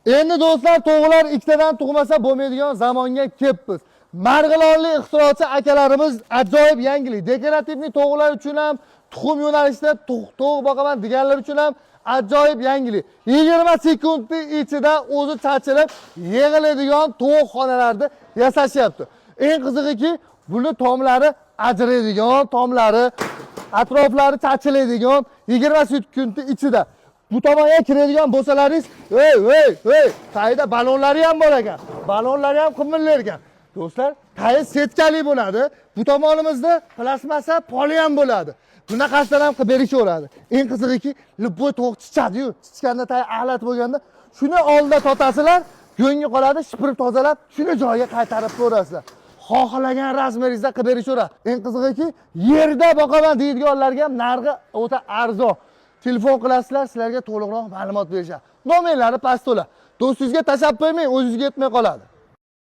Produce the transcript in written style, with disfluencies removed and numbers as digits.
Endi do'stlar, to'g'rilar ikkitadan tug'masa bo'lmaydigan zamonga kelibmiz. Marg'ilonli ixtirochi akalarimiz ajoyib yangilik. Dekorativni to'g'rilar uchun ham, tuxum yo'nalishida to'g'ri boqaman deganlar uchun ham ajoyib yangilik. 20 sekundning ichida o'zi chachilib yig'iladigan tovuq xonalarni yasashyapti. Eng qizig'iki, buni tomlari ajraydigan, tomlari atroflari chachiladigan 20 sekundning ichida. Bu tomonga kiradigan bo'lsalaringiz, tayda ballonlari ham bor ekan. Ballonlari ham qimillar ekan. Do'stlar, tayi setkali bo'ladi. Bu tomonimizda plastmassa poli ham bo'ladi. Bunaqasidan ham qilib berishaveradi. Eng qizig'iki, любой tovuq chichadi-yu. Chichganda tayi ahlat bo'lganda, shuni oldida totasizlar, go'ngi qoladi, shipirib tozalab, shuni joyiga qaytarib qo'yasizlar. Xohlagan razmeringizda qilib berishaveradi. Eng qizig'iki, yerda boqaman deydiganlarga ham narxi o'ta arzon. Telefon qilasizlar, sizlarga to'liqroq ma'lumot berishadi. Nomerlari pastda. Do'stingizga tashab qo'ymang, o'zingizga yetmay qoladi.